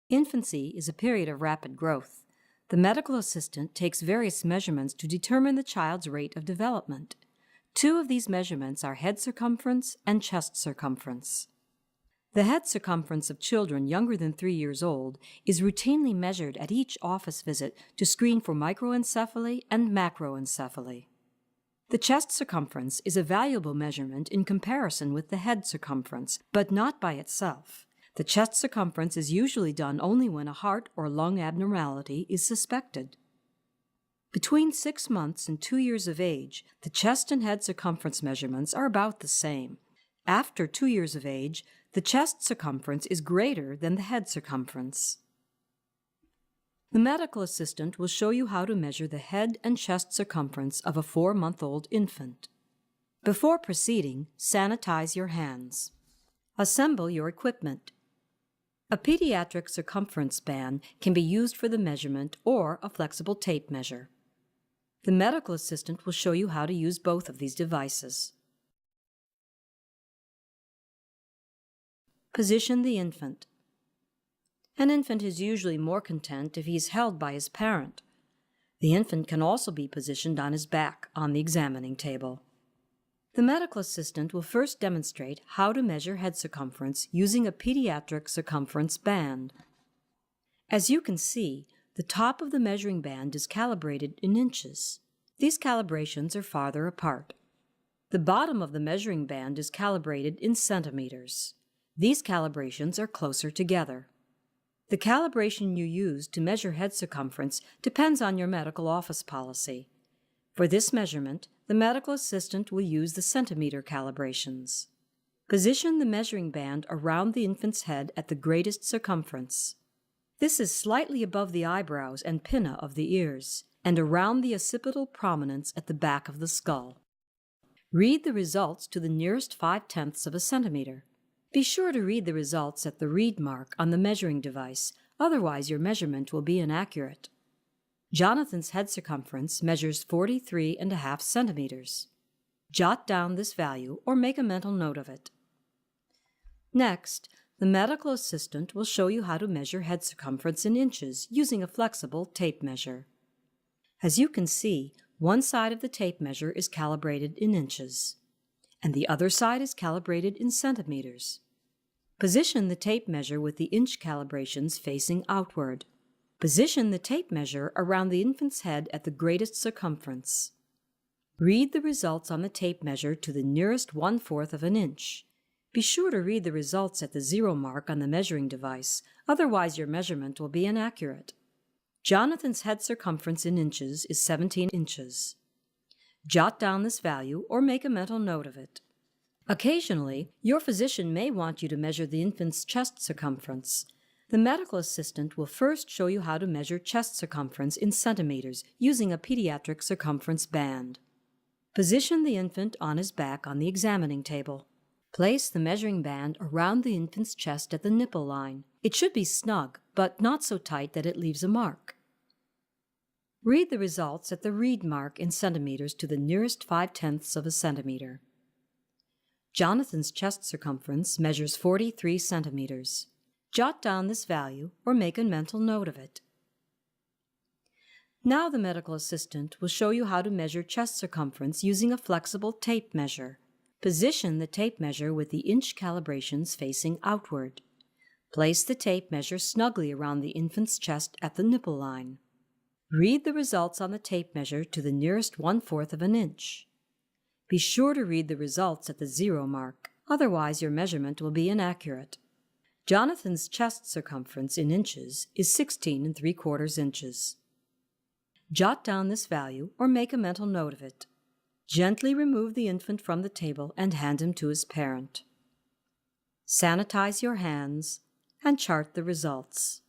Infancy is a period of rapid growth. The medical assistant takes various measurements to determine the child's rate of development. Two of these measurements are head circumference and chest circumference. The head circumference of children younger than 3 years old is routinely measured at each office visit to screen for microencephaly and macroencephaly. The chest circumference is a valuable measurement in comparison with the head circumference, but not by itself. The chest circumference is usually done only when a heart or lung abnormality is suspected. Between 6 months and 2 years of age, the chest and head circumference measurements are about the same. After 2 years of age, the chest circumference is greater than the head circumference. The medical assistant will show you how to measure the head and chest circumference of a 4-month-old infant. Before proceeding, sanitize your hands. Assemble your equipment. A pediatric circumference band can be used for the measurement or a flexible tape measure. The medical assistant will show you how to use both of these devices. Position the infant. An infant is usually more content if he is held by his parent. The infant can also be positioned on his back on the examining table. The medical assistant will first demonstrate how to measure head circumference using a pediatric circumference band. As you can see, the top of the measuring band is calibrated in inches. These calibrations are farther apart. The bottom of the measuring band is calibrated in centimeters. These calibrations are closer together. The calibration you use to measure head circumference depends on your medical office policy. For this measurement, the medical assistant will use the centimeter calibrations. Position the measuring band around the infant's head at the greatest circumference. This is slightly above the eyebrows and pinna of the ears, and around the occipital prominence at the back of the skull. Read the results to the nearest 5/10 of a centimeter. Be sure to read the results at the read mark on the measuring device, otherwise your measurement will be inaccurate. Jonathan's head circumference measures 43.5 centimeters. Jot down this value or make a mental note of it. Next, the medical assistant will show you how to measure head circumference in inches using a flexible tape measure. As you can see, one side of the tape measure is calibrated in inches, and the other side is calibrated in centimeters. Position the tape measure with the inch calibrations facing outward. Position the tape measure around the infant's head at the greatest circumference. Read the results on the tape measure to the nearest 1/4 of an inch. Be sure to read the results at the 0 mark on the measuring device, otherwise your measurement will be inaccurate. Jonathan's head circumference in inches is 17 inches. Jot down this value or make a mental note of it. Occasionally, your physician may want you to measure the infant's chest circumference. The medical assistant will first show you how to measure chest circumference in centimeters using a pediatric circumference band. Position the infant on his back on the examining table. Place the measuring band around the infant's chest at the nipple line. It should be snug, but not so tight that it leaves a mark. Read the results at the read mark in centimeters to the nearest 5/10 of a centimeter. Jonathan's chest circumference measures 43 centimeters. Jot down this value or make a mental note of it. Now the medical assistant will show you how to measure chest circumference using a flexible tape measure. Position the tape measure with the inch calibrations facing outward. Place the tape measure snugly around the infant's chest at the nipple line. Read the results on the tape measure to the nearest 1/4 of an inch. Be sure to read the results at the 0 mark, otherwise your measurement will be inaccurate. Jonathan's chest circumference in inches is 16 3/4 inches. Jot down this value or make a mental note of it. Gently remove the infant from the table and hand him to his parent. Sanitize your hands and chart the results.